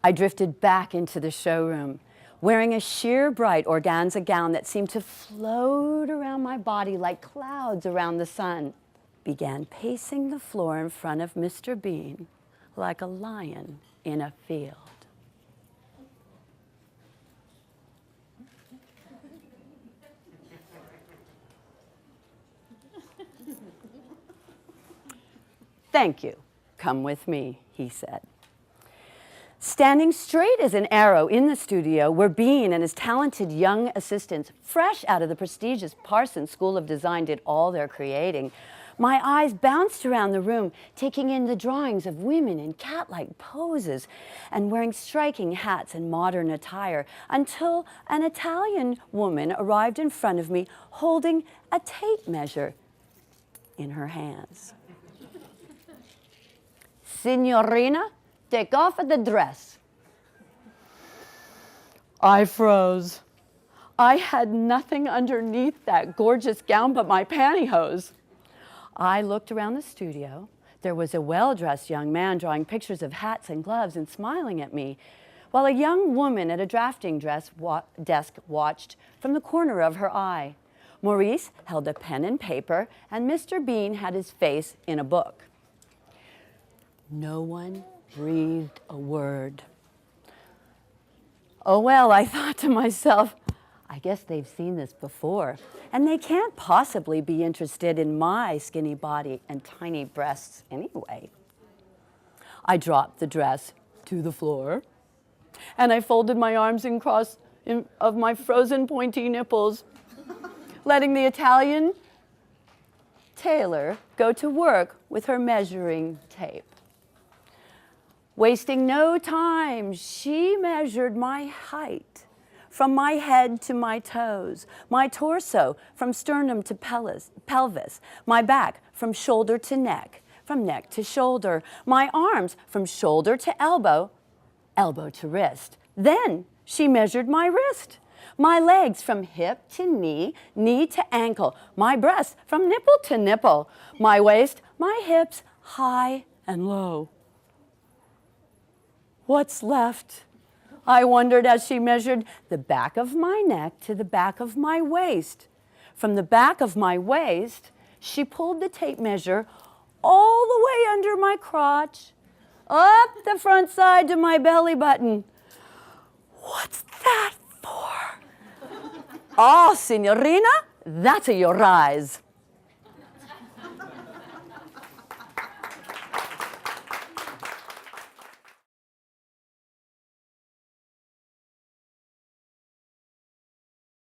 I drifted back into the showroom, wearing a sheer bright organza gown that seemed to float around my body like clouds around the sun. Began pacing the floor in front of Mr. Bean like a lion in a field. "Thank you. Come with me," he said. Standing straight as an arrow in the studio were Bean and his talented young assistants, fresh out of the prestigious Parsons School of Design, did all their creating. My eyes bounced around the room, taking in the drawings of women in cat-like poses and wearing striking hats and modern attire, until an Italian woman arrived in front of me holding a tape measure in her hands. "Signorina, take off the dress." I froze. I had nothing underneath that gorgeous gown but my pantyhose. I looked around the studio. There was a well-dressed young man drawing pictures of hats and gloves and smiling at me, while a young woman at a drafting desk watched from the corner of her eye. Maurice held a pen and paper, and Mr. Bean had his face in a book. No one breathed a word. Oh well, I thought to myself, I guess they've seen this before, and they can't possibly be interested in my skinny body and tiny breasts anyway. I dropped the dress to the floor, and I folded my arms in cross of my frozen pointy nipples, letting the Italian tailor go to work with her measuring tape. Wasting no time, she measured my height from my head to my toes, my torso from sternum to pelvis, my back from shoulder to neck, from neck to shoulder, my arms from shoulder to elbow, elbow to wrist. Then she measured my wrist, my legs from hip to knee, knee to ankle, my breasts from nipple to nipple, my waist, my hips, high and low. What's left? I wondered as she measured the back of my neck to the back of my waist. From the back of my waist, she pulled the tape measure all the way under my crotch, up the front side to my belly button. What's that for? "Oh, signorina, that's your rise."